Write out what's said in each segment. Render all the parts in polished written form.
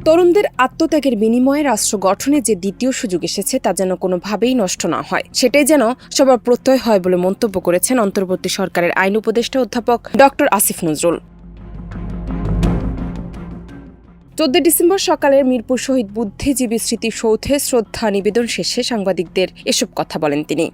তরুণদের আত্মত্যাগের বিনিময়ে রাষ্ট্র গঠনে যে দ্বিতীয় সুযোগ এসেছে তা যেন কোনোভাবেই নষ্ট না হয়, সেটাই যেন সবার প্রত্যয় হয় বলে মন্তব্য করেছেন অন্তর্বর্তী সরকারের আইন উপদেষ্টা অধ্যাপক ডক্টর আসিফ নজরুল। 14 ডিসেম্বর সকালে মিরপুর শহীদ বুদ্ধিজীবী স্মৃতিসৌধে শ্রদ্ধা নিবেদন শেষে সাংবাদিকদের এসব কথা বলেন তিনি।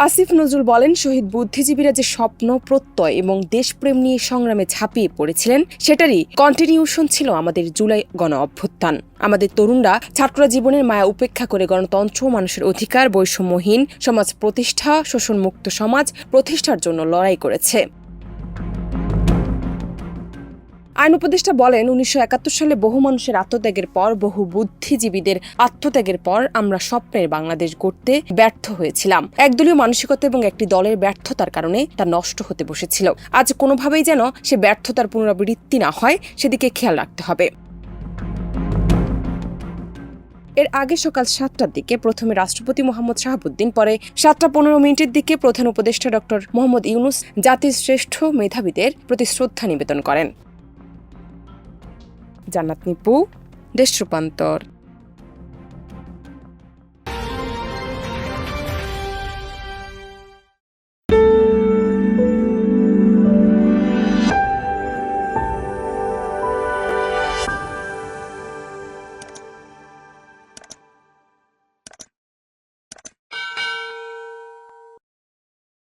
আসিফ নজরুল বলেন, শহীদ বুদ্ধিজীবীরা যে স্বপ্ন, প্রত্যয় এবং দেশপ্রেম নিয়ে সংগ্রামে ঝাঁপিয়ে পড়েছিলেন সেটারই কন্টিনিউশন ছিল আমাদের জুলাই গণ অভ্যুত্থান। আমাদের তরুণরা ছাত্ররা জীবনের মায়া উপেক্ষা করে গণতন্ত্র, মানুষের অধিকার, বৈষম্যহীন সমাজ প্রতিষ্ঠা, শোষণমুক্ত সমাজ প্রতিষ্ঠার জন্য লড়াই করেছে। আইন উপদেষ্টা বলেন, 1971 সালে বহু মানুষের আত্মত্যাগের পর, বহু বুদ্ধিজীবীদের আত্মত্যাগের পর আমরা স্বপ্নের বাংলাদেশ গড়তে ব্যর্থ হয়েছিলাম। একদলীয় মানসিকতা এবং একটি দলের ব্যর্থতার কারণে তা নষ্ট হতে বসেছিল। আজ কোনোভাবেই যেন সে ব্যর্থতার পুনরাবৃত্তি না হয় সেদিকে খেয়াল রাখতে হবে। এর আগে সকাল 7টার দিকে প্রথমে রাষ্ট্রপতি মোহাম্মদ শাহাবুদ্দিন, পরে 7টা15 দিকে প্রধান উপদেষ্টা ডক্টর মোহাম্মদ ইউনুস জাতির শ্রেষ্ঠ মেধাবীদের প্রতি শ্রদ্ধা নিবেদন করেন। জান্নাত নিপু, দেশ রূপান্তর।